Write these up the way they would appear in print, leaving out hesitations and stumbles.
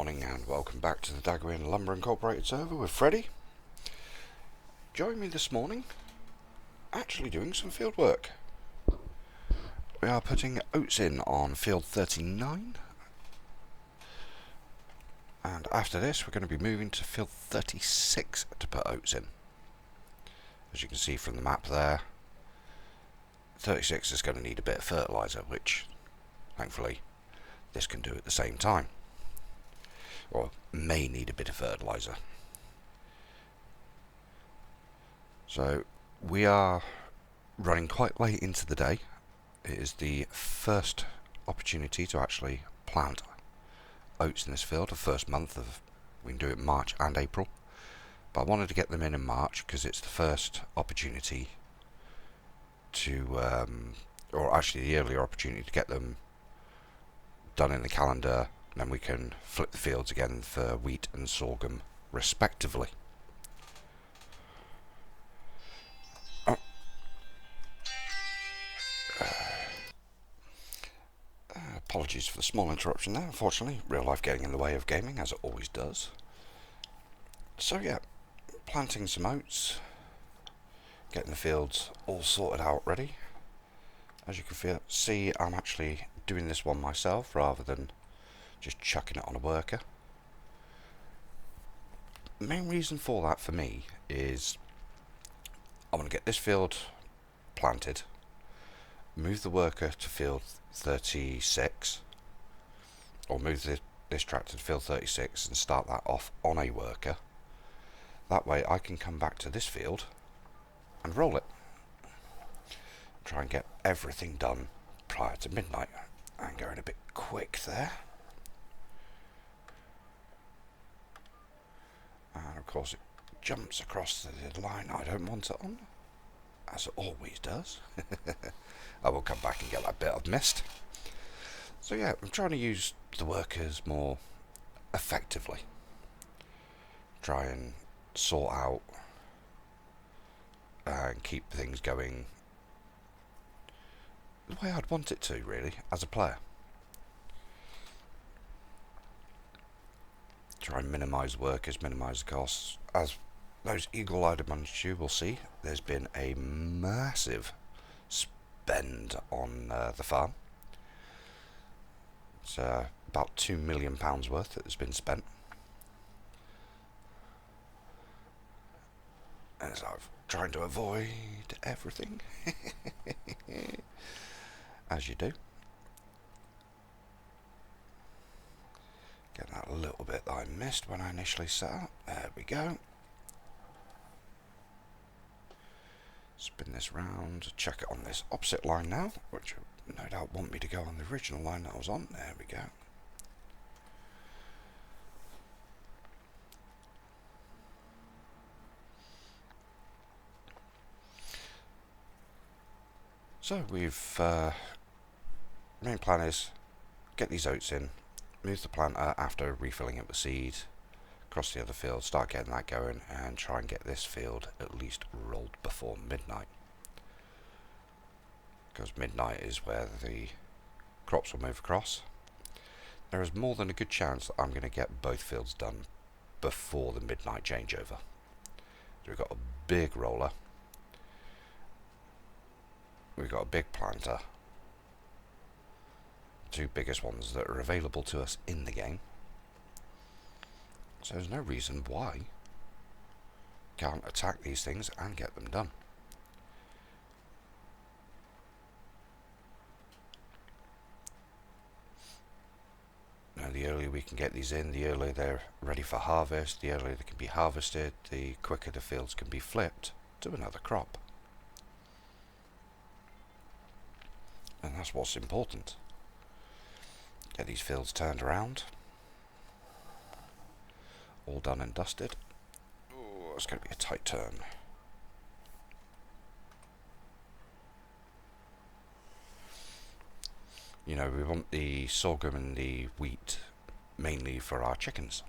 morning and welcome back to the Daggerwin Lumber Incorporated server with Freddie. Join me this morning, actually doing some field work. We are putting oats in on field 39, and after this we're going to be moving to field 36 to put oats in. As you can see from the map there, 36 is going to need a bit of fertiliser, which thankfully this can do at the same time. Or may need a bit of fertiliser. So we are running quite late into the day. It is the first opportunity to actually plant oats in this field, the first month of, we can do it March and April, but I wanted to get them in March because it's the first opportunity to, or actually the earlier opportunity to get them done in the calendar. Then we can flip the fields again for wheat and sorghum respectively. Apologies for the small interruption there. Unfortunately, real life getting in the way of gaming, as it always does. So yeah, planting some oats, getting the fields all sorted out ready. As you can see, I'm actually doing this one myself rather than just chucking it on a worker. The main reason for that for me is I want to get this field planted, move the worker to field 36, or move this tractor to field 36 and start that off on a worker. That way I can come back to this field and roll it. Try and get everything done prior to midnight. I'm going a bit quick there. And of course it jumps across the line I don't want it on, as it always does. I will come back and get that bit I've missed. So yeah, I'm trying to use the workers more effectively. Try and sort out and keep things going the way I'd want it to, really, as a player. Try and minimise workers, minimise the costs. As those eagle-eyed amongst you will see, there's been a massive spend on the farm. It's about £2 million worth that has been spent. As I'm trying to avoid everything, as you do. Get that little bit that I missed when I initially set up. There we go. Spin this round, check it on this opposite line now, which no doubt want me to go on the original line that I was on. There we go. So we've, main plan is get these oats in, move the planter after refilling it with seed, across the other field, start getting that going, and try and get this field at least rolled before midnight. Because midnight is where the crops will move across. There is more than a good chance that I'm going to get both fields done before the midnight changeover. So we've got a big roller, we've got a big planter, two biggest ones that are available to us in the game. So there's no reason why we can't attack these things and get them done. Now the earlier we can get these in, the earlier they're ready for harvest, the earlier they can be harvested, the quicker the fields can be flipped to another crop. And that's what's important. Get these fields turned around. All done and dusted. Oh, it's going to be a tight turn. You know, we want the sorghum and the wheat mainly for our chickens,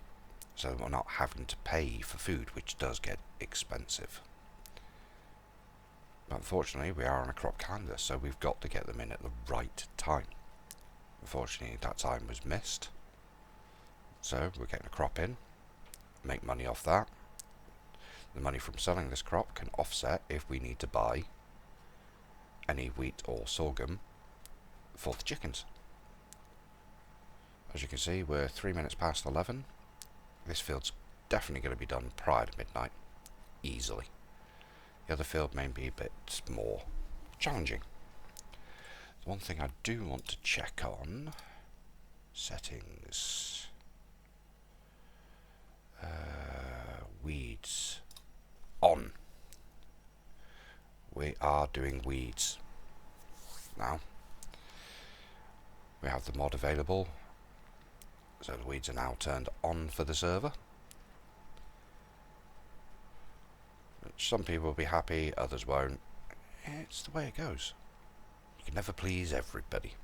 so that we're not having to pay for food, which does get expensive. But unfortunately, we are on a crop calendar, so we've got to get them in at the right time. Unfortunately, that time was missed. So we're getting a crop in, make money off that. The money from selling this crop can offset if we need to buy any wheat or sorghum for the chickens. As you can see, we're 3 minutes past 11. This field's definitely going to be done prior to midnight, easily. The other field may be a bit more challenging. One thing I do want to check on, settings, weeds, on. We are doing weeds now. We have the mod available, so the weeds are now turned on for the server. Some people will be happy, others won't. It's the way it goes. You can never please everybody.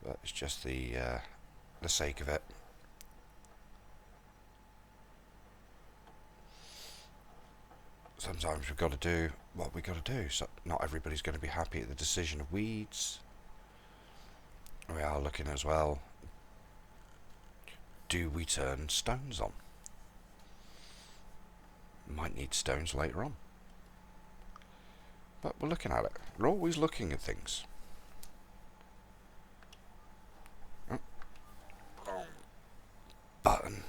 But it's just the sake of it. Sometimes we've got to do what we've got to do. So not everybody's going to be happy at the decision of weeds. We are looking as well, do we turn stones on? Might need stones later on. But we're looking at it. We're always looking at things. Oh. Button.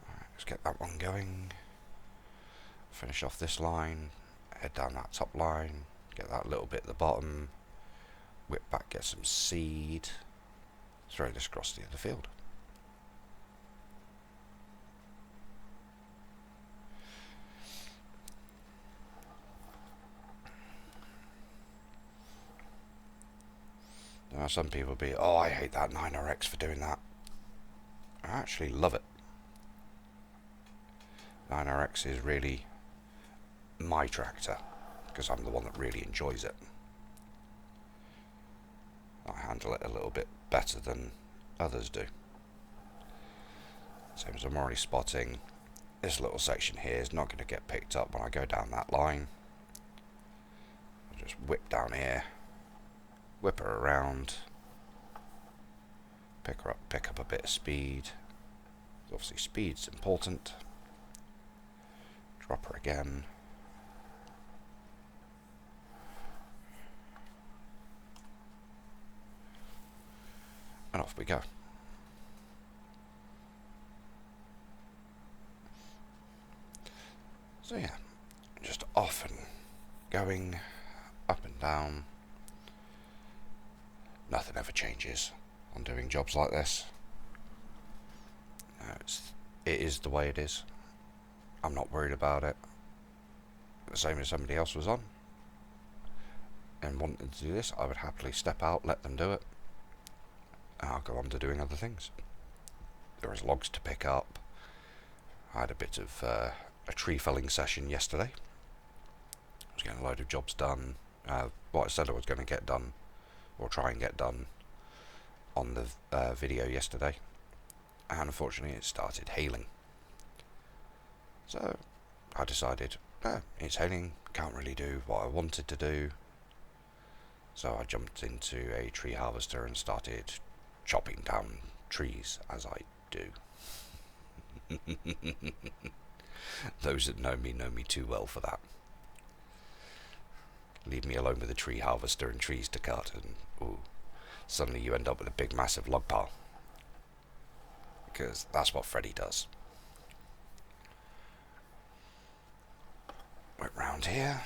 Alright, let's get that one going. Finish off this line. Head down that top line. Get that little bit at the bottom. Whip back, get some seed. Throw this across the other field. Now some people will be, oh, I hate that 9RX for doing that. I actually love it. 9RX is really my tractor, because I'm the one that really enjoys it. I handle it a little bit better than others do. Same as I'm already spotting, this little section here is not going to get picked up when I go down that line. I'll just whip down here, whip her around, pick her up, pick up a bit of speed. Obviously speed's important. Drop her again. And off we go. So yeah, just off and going, up and down. Nothing ever changes on doing jobs like this. It is the way it is. I'm not worried about it. The same as somebody else was on and wanted to do this, I would happily step out, let them do it, and I'll go on to doing other things. There was logs to pick up. I had a bit of a tree felling session yesterday. I was getting a load of jobs done. What I said I was going to get done, or try and get done, on the video yesterday, and unfortunately it started hailing. So I decided, it's hailing, can't really do what I wanted to do. So I jumped into a tree harvester and started chopping down trees, as I do. Those that know me too well for that. Leave me alone with a tree harvester and trees to cut, and ooh, suddenly you end up with a big massive log pile. Because that's what Freddy does. Went round here.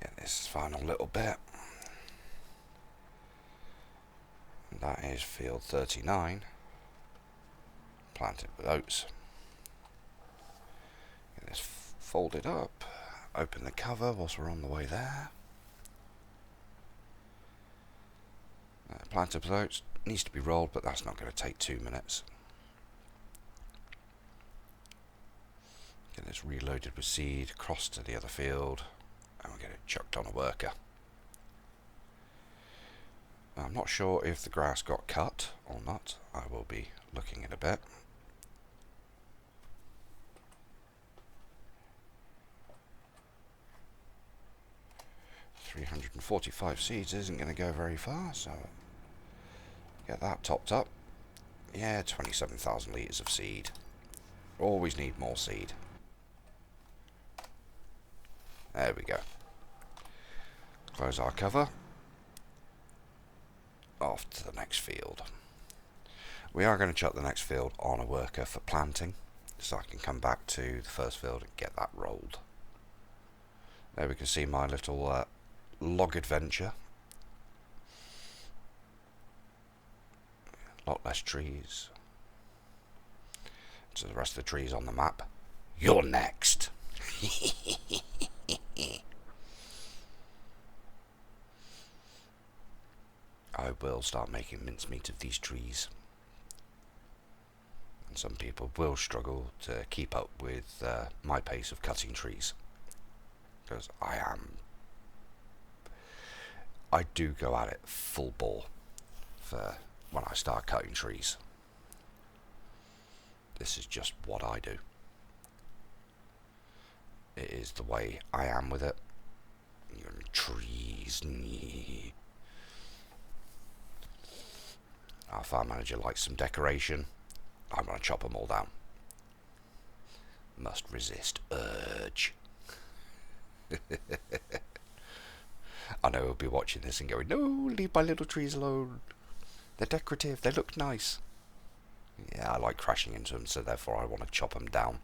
Get this final little bit. And that is field 39. Planted with oats. Get this folded up. Open the cover whilst we're on the way there. Planted with oats. Needs to be rolled, but that's not going to take 2 minutes. Get this reloaded with seed, across to the other field, and we'll get it chucked on a worker. Now, I'm not sure if the grass got cut or not. I will be looking in a bit. 45 seeds isn't going to go very far, so get that topped up. Yeah, 27,000 litres of seed. Always need more seed. There we go. Close our cover. Off to the next field. We are going to chuck the next field on a worker for planting, so I can come back to the first field and get that rolled. There we can see my little log adventure. A lot less trees. To the rest of the trees on the map. You're next. I will start making mincemeat of these trees. And some people will struggle to keep up with my pace of cutting trees. Because I do go at it full bore for when I start cutting trees. This is just what I do. It is the way I am with it. Trees. Our farm manager likes some decoration. I'm going to chop them all down. Must resist urge. I know he'll be watching this and going, no, leave my little trees alone. They're decorative, they look nice. Yeah, I like crashing into them, so therefore I want to chop them down.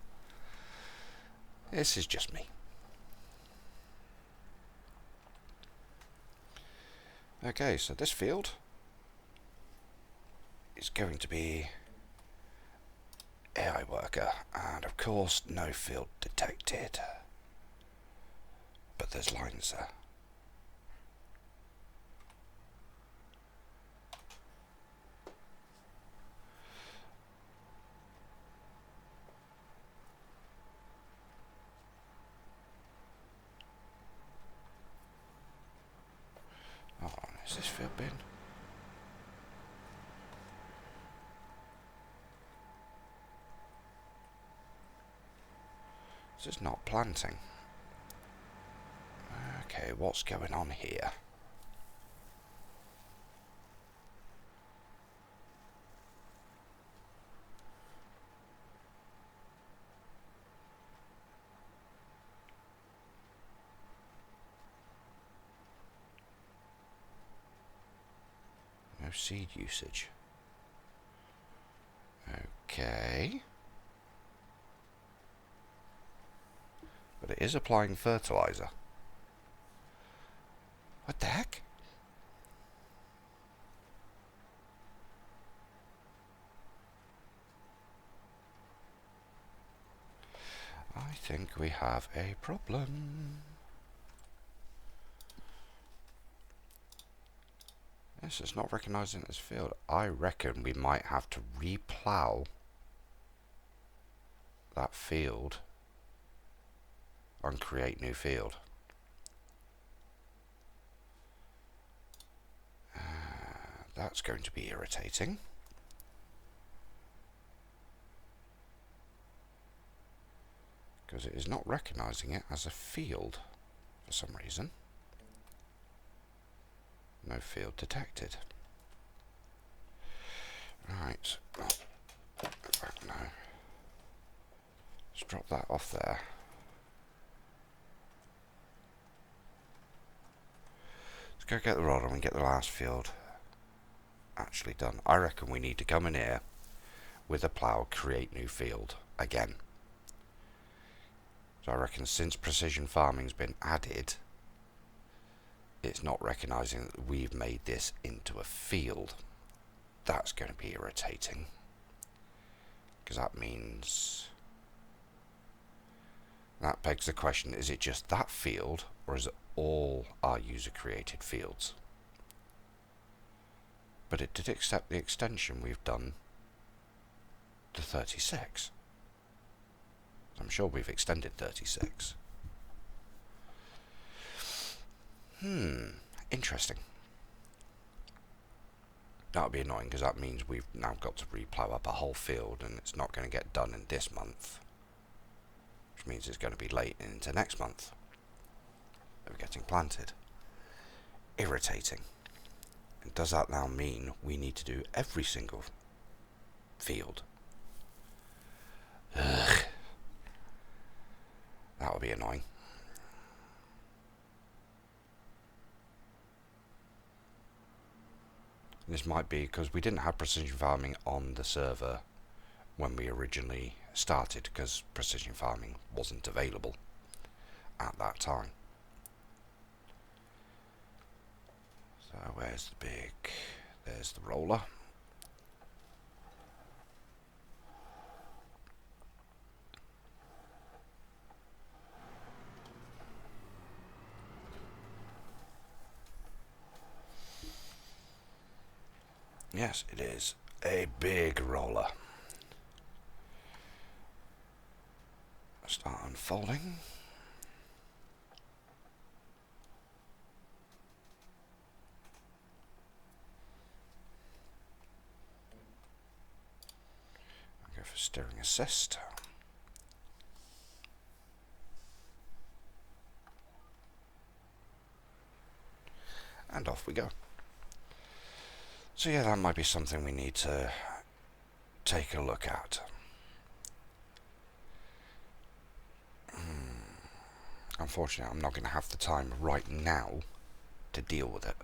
This is just me. Okay, so this field is going to be AI worker, and of course no field detected. But there's lines there. Oh, is this field bin? This is not planting. Okay, what's going on here? No seed usage. Okay. But it is applying fertilizer. What the heck? I think we have a problem. This is not recognising this field. I reckon we might have to re-plough that field and create new field. That's going to be irritating. Because it is not recognising it as a field for some reason. No field detected. Right. No. Let's drop that off there. Let's go get the rod and get the last field actually done. I reckon we need to come in here with a plough, create new field again. So I reckon since precision farming's been added, it's not recognising that we've made this into a field. That's going to be irritating. Because that means... that begs the question, is it just that field, or is it all our user-created fields? But it did accept the extension we've done to 36. I'm sure we've extended 36. Interesting. That would be annoying because that means we've now got to re-plough up a whole field and it's not going to get done in this month. Which means it's going to be late into next month. We're getting planted. irritating. And does that now mean we need to do every single field? Ugh. That would be annoying. This might be because we didn't have precision farming on the server when we originally started, because precision farming wasn't available at that time. So where's the there's the roller. Yes, it is a big roller. Start unfolding. Go for steering assist. And off we go. So yeah, that might be something we need to take a look at. Unfortunately, I'm not going to have the time right now to deal with it.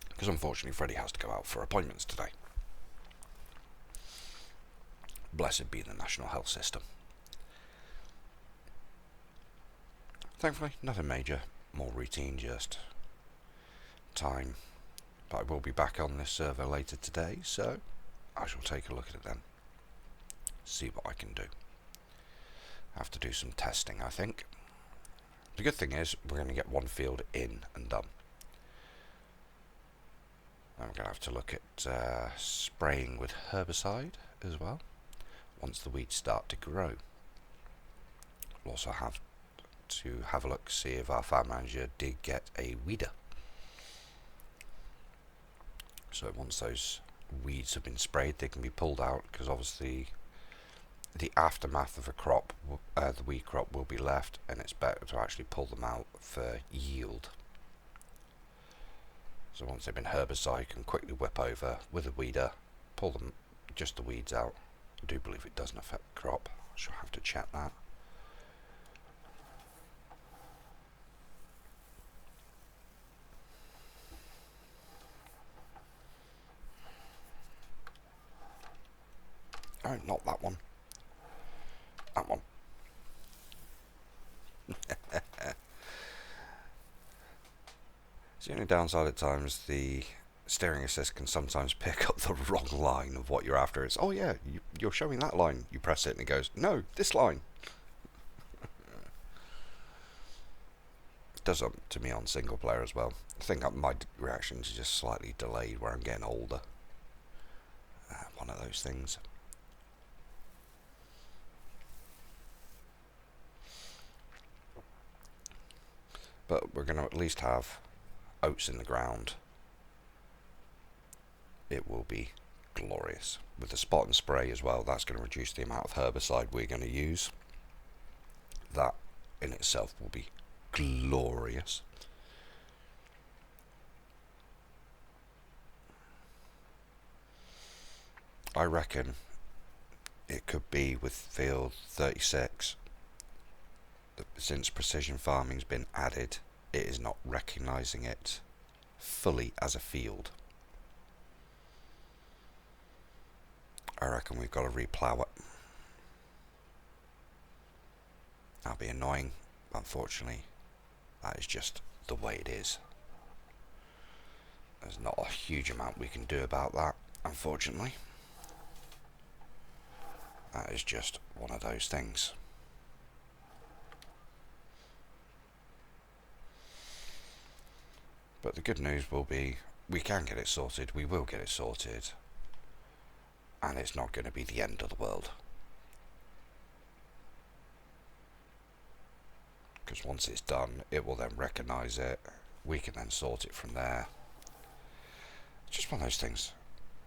Because unfortunately, Freddie has to go out for appointments today. Blessed be the National Health System. Thankfully, nothing major, more routine, just time. But I will be back on this server later today, so I shall take a look at it then. See what I can do. Have to do some testing, I think. The good thing is, we're going to get one field in and done. Then we're going to have to look at spraying with herbicide as well, once the weeds start to grow. We'll also have to have a look, see if our farm manager did get a weeder. So once those weeds have been sprayed, they can be pulled out, because obviously the aftermath of a crop, the weed crop, will be left, and it's better to actually pull them out for yield. So once they've been herbicide, you can quickly whip over with a weeder, pull them, just the weeds out. I do believe it doesn't affect the crop. I shall have to check that. Oh, not that one. That one. It's the only downside at times, the steering assist can sometimes pick up the wrong line of what you're after. It's, oh yeah, you're showing that line. You press it and it goes, no, this line. It does up to me on single player as well. I think my reactions are just slightly delayed where I'm getting older. One of those things. But we're going to at least have oats in the ground. It will be glorious. With the spot and spray as well, that's going to reduce the amount of herbicide we're going to use. That in itself will be glorious. I reckon it could be with field 36. Since precision farming's been added, it is not recognising it fully as a field. I reckon we've got to replow it. That'll be annoying, but unfortunately, that is just the way it is. There's not a huge amount we can do about that, unfortunately. That is just one of those things. But the good news will be, we can get it sorted, we will get it sorted, and it's not going to be the end of the world. Because once it's done, it will then recognise it, we can then sort it from there. It's just one of those things.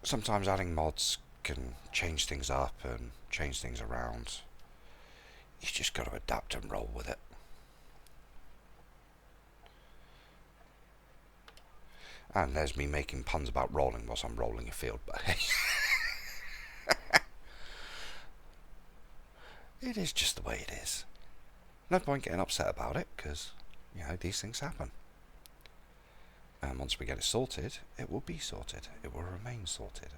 Sometimes adding mods can change things up and change things around. You just got to adapt and roll with it. And there's me making puns about rolling whilst I'm rolling a field, but hey. It is just the way it is. No point getting upset about it, because, these things happen. And once we get it sorted, it will be sorted. It will remain sorted.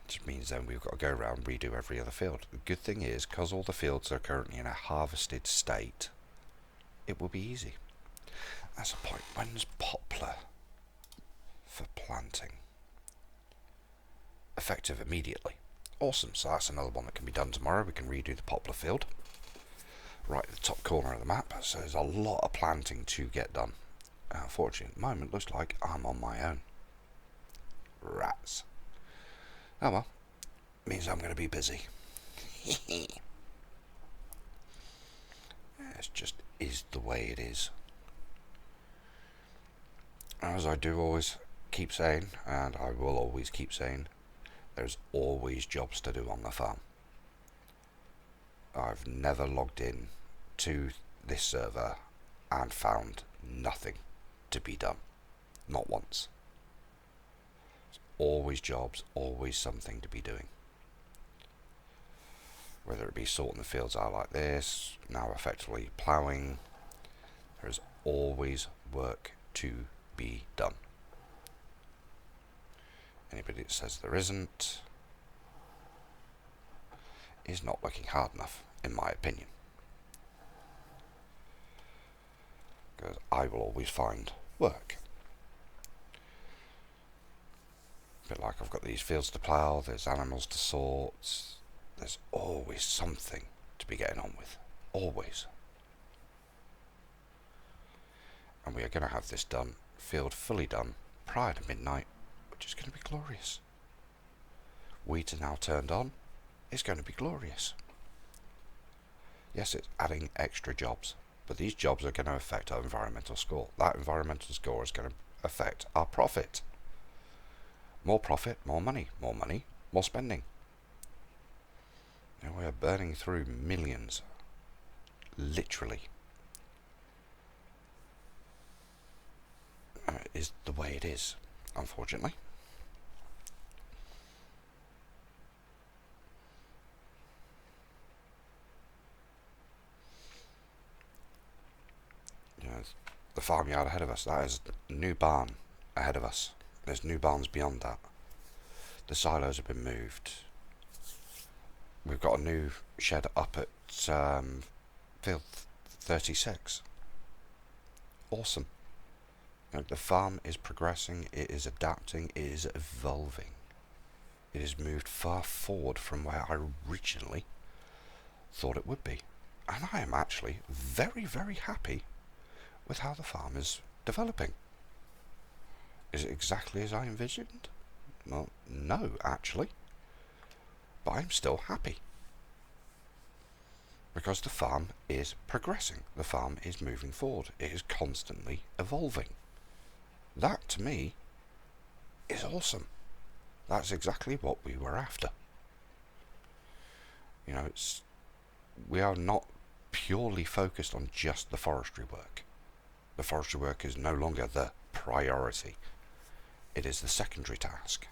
It just means then we've got to go around and redo every other field. The good thing is, because all the fields are currently in a harvested state, it will be easy. That's a point. When's poplar for planting? Effective immediately. Awesome, so that's another one that can be done tomorrow. We can redo the poplar field. Right at the top corner of the map, so there's a lot of planting to get done. Unfortunately, at the moment, looks like I'm on my own. Rats. Oh well, means I'm going to be busy. It just is the way it is. As I do always keep saying, and I will always keep saying, there's always jobs to do on the farm. I've never logged in to this server and found nothing to be done. Not once. There's always jobs, always something to be doing. Whether it be sorting the fields out like this, now effectively plowing, there's always work to be done. Anybody that says there isn't is not looking hard enough, in my opinion. Because I will always find work. A bit like I've got these fields to plough, there's animals to sort, there's always something to be getting on with. Always. And we are going to have this done, field fully done, prior to midnight, which is going to be glorious. Weeds are now turned on. It's going to be glorious. Yes, it's adding extra jobs, but these jobs are going to affect our environmental score. That environmental score is going to affect our profit. More profit, more money, more spending. We are burning through millions, literally. It is the way it is, unfortunately. The farmyard ahead of us, that is a new barn ahead of us. There's new barns beyond that. The silos have been moved. We've got a new shed up at field 36. Awesome. The farm is progressing, it is adapting, it is evolving. It has moved far forward from where I originally thought it would be. And I am actually very, very happy with how the farm is developing. Is it exactly as I envisioned? Well, no, actually. But I'm still happy. Because the farm is progressing. The farm is moving forward. It is constantly evolving. That, to me, is awesome. That's exactly what we were after. We are not purely focused on just the forestry work. The forestry work is no longer the priority. It is the secondary task.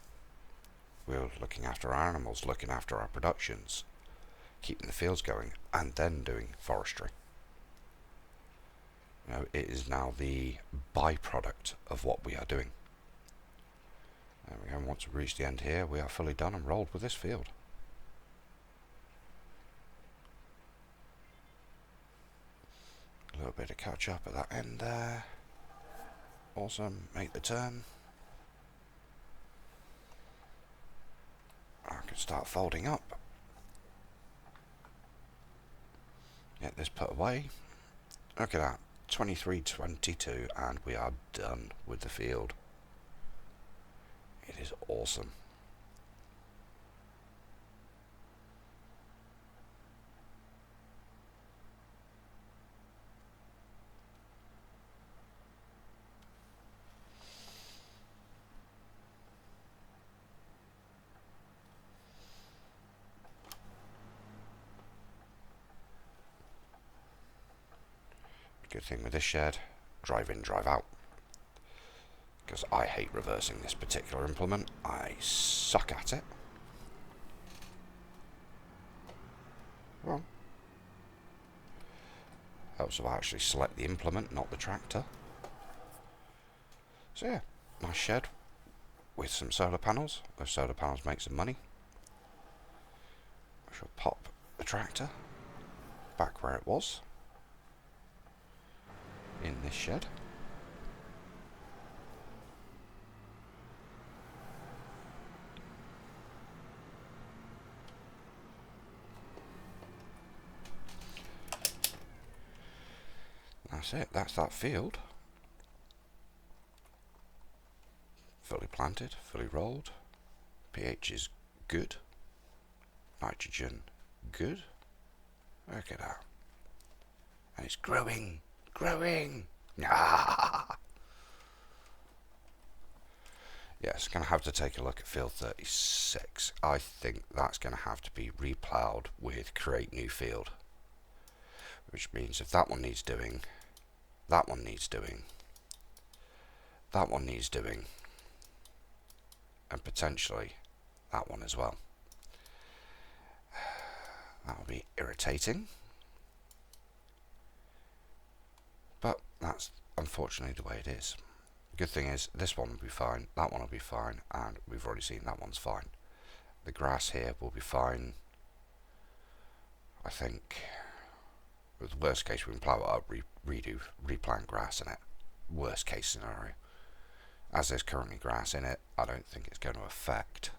We're looking after our animals, looking after our productions, keeping the fields going, and then doing forestry. It is now the byproduct of what we are doing. There we go. Once we reach the end here, we are fully done and rolled with this field. A little bit of catch up at that end there. Awesome. Make the turn. I can start folding up. Get this put away. Look at that. 23:22, and we are done with the field. It is awesome. Good thing with this shed, drive in, drive out. because I hate reversing this particular implement. I suck at it. Well, helps if I actually select the implement, not the tractor. So yeah, nice shed with some solar panels. Those solar panels make some money. I shall pop the tractor back where it was, in this shed. That's it, that's that field. Fully planted, fully rolled. pH is good. Nitrogen, good. Look at that. And it's growing, growing. Ah! Yes, going to have to take a look at field 36. I think that's going to have to be reploughed with create new field. Which means if that one needs doing, that one needs doing, that one needs doing, and potentially that one as well. That'll be irritating. But that's unfortunately the way it is. The good thing is this one will be fine, that one will be fine, and we've already seen that one's fine. The grass here will be fine. I think with the worst case we can plough it up, replant grass in it. Worst case scenario. As there's currently grass in it, I don't think it's going to affect.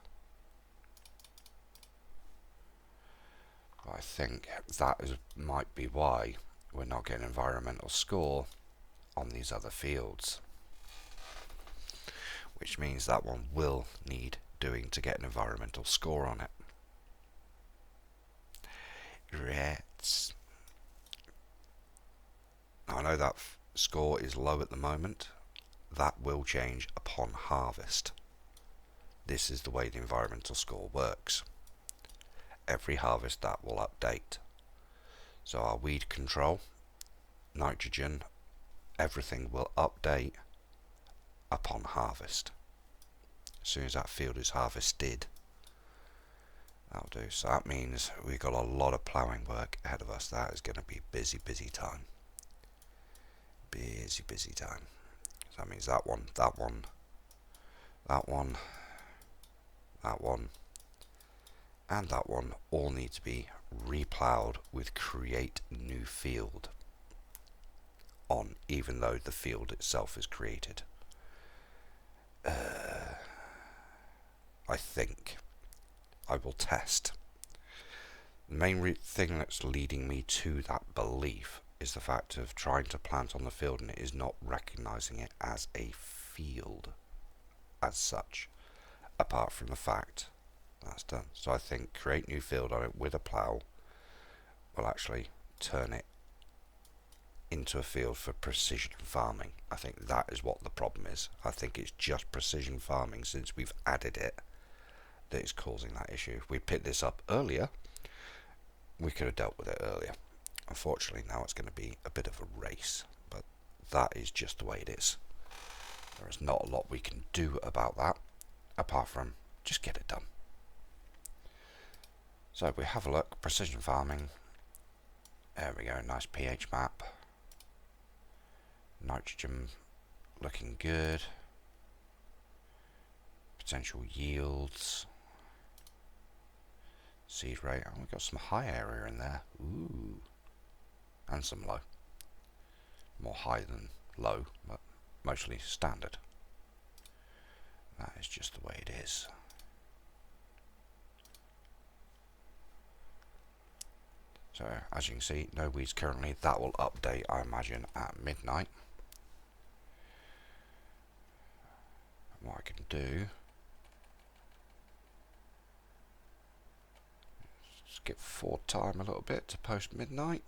But I think that might be why we're not getting environmental score on these other fields. Which means that one will need doing to get an environmental score on it. Rats. I know that score is low at the moment. That will change upon harvest. This is the way the environmental score works. Every harvest that will update. So our weed control, nitrogen, everything will update upon harvest. As soon as that field is harvested, that'll do. So that means we've got a lot of ploughing work ahead of us. That is going to be busy, busy time. Busy, busy time. So that means that one, that one, that one, that one, and that one all need to be reploughed with create new field on, even though the field itself is created. I think I will test. The main thing that's leading me to that belief is the fact of trying to plant on the field and it is not recognising it as a field as such, apart from the fact that's done. So I think create new field on it with a plough will actually turn it into a field for precision farming. I think that is what the problem is. I think it's just precision farming since we've added it that is causing that issue. If we picked this up earlier, we could have dealt with it earlier. Unfortunately, now it's going to be a bit of a race, but that is just the way it is. There is not a lot we can do about that, apart from just get it done. So if we have a look, precision farming, there we go, nice pH map. Nitrogen looking good. Potential yields. Seed rate, oh, we've got some high area in there. Ooh. And some low. More high than low, but mostly standard. That is just the way it is. So, as you can see, no weeds currently. That will update, I imagine, at midnight. And what I can do, skip forward time a little bit to post midnight.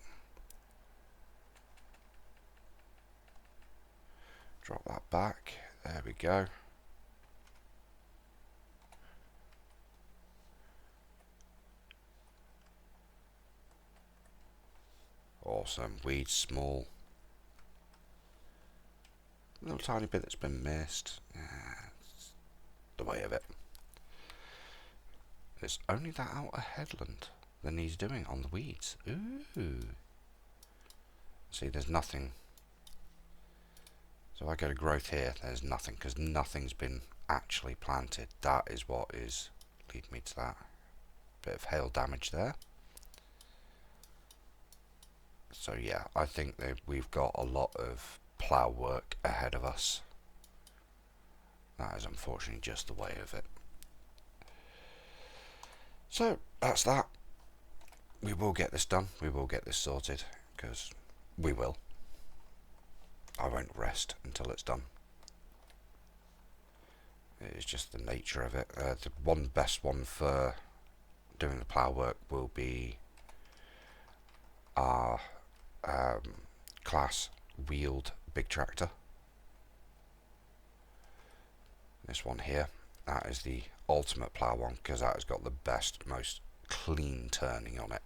Drop that back. There we go. Awesome. Weeds small. little tiny bit that's been missed. It's the way of it. It's only that outer headland that needs doing on the weeds. Ooh. See, there's nothing. So if I go to growth here, there's nothing, because nothing's been actually planted. That is what is leading me to that. Bit of hail damage there. So yeah, I think that we've got a lot of plough work ahead of us. That is unfortunately just the way of it. So that's that. We will get this done. We will get this sorted, because we will. I won't rest until it's done. It is just the nature of it. The best one for doing the plough work will be our class wheeled big tractor. This one here, that is the ultimate plough one, because that has got the best, most clean turning on it.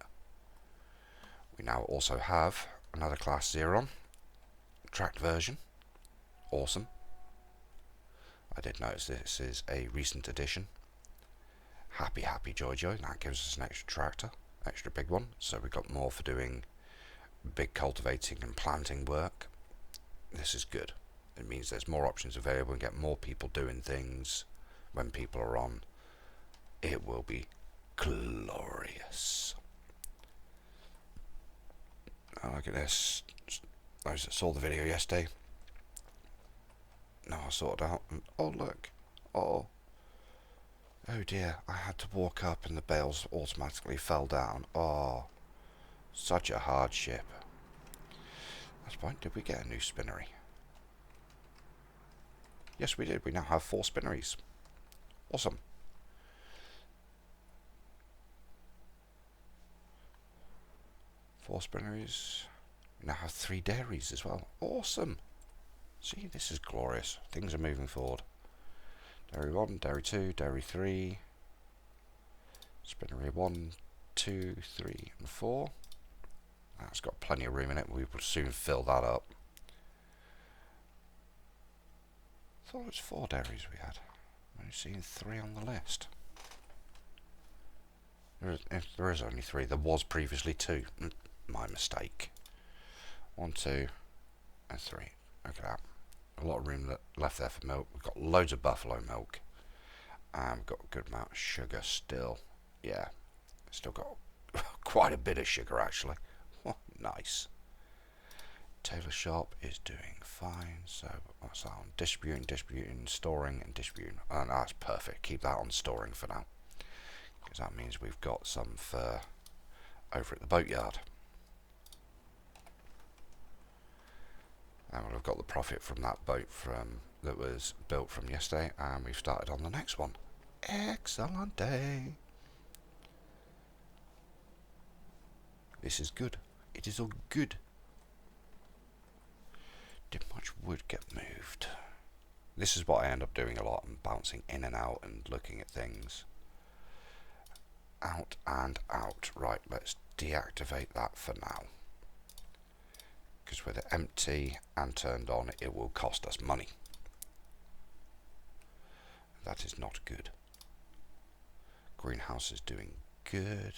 We now also have another class 0 tracked version. Awesome. I did notice this is a recent addition. Happy joy. That gives us an extra tractor, extra big one, so we've got more for doing big cultivating and planting work. This is good. It means there's more options available and get more people doing things when people are on. It will be glorious. Oh, look at this. Those that saw the video yesterday. Now I sorted out, and oh look, oh dear, I had to walk up and the bales automatically fell down. Oh, such a hardship. That's fine. Did we get a new spinnery? Yes, we did. We now have 4 spinneries. Awesome. Four spinneries. We now have 3 dairies as well. Awesome. See, this is glorious. Things are moving forward. Dairy 1, Dairy 2, Dairy 3. Spinnery 1, 2, 3 and 4. That's got plenty of room in it. We will soon fill that up. I thought it was 4 dairies we had. I'm only seeing 3 on the list. There is only 3. There was previously 2. My mistake. 1, 2 and 3. Look at that. A lot of room left there for milk. We've got loads of buffalo milk. And we've got a good amount of sugar still. Yeah. Still got quite a bit of sugar actually. Oh, nice. Tailor shop is doing fine. So what's that on? Distributing, storing and distributing. And that's perfect. Keep that on storing for now. Because that means we've got some for over at the boatyard. And we'll have got the profit from that boat that was built from yesterday, and we've started on the next one. Excellent day. This is good. It is all good. Did much wood get moved? This is what I end up doing a lot. I'm bouncing in and out and looking at things. Out and out. Right, let's deactivate that for now. Because with it empty and turned on, it will cost us money. That is not good. Greenhouse is doing good.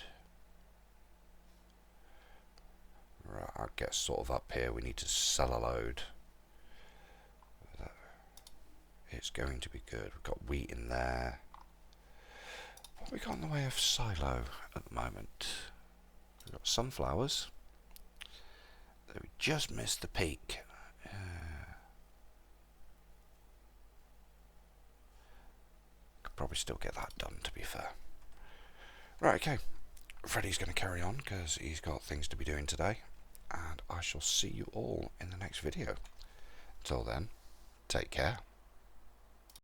Right, I'll get sort of up here. We need to sell a load. It's going to be good. We've got wheat in there. What have we got in the way of silo at the moment? We've got sunflowers. We just missed the peak. Could probably still get that done, to be fair. Right, okay. Freddie's going to carry on because he's got things to be doing today. And I shall see you all in the next video. Until then, take care.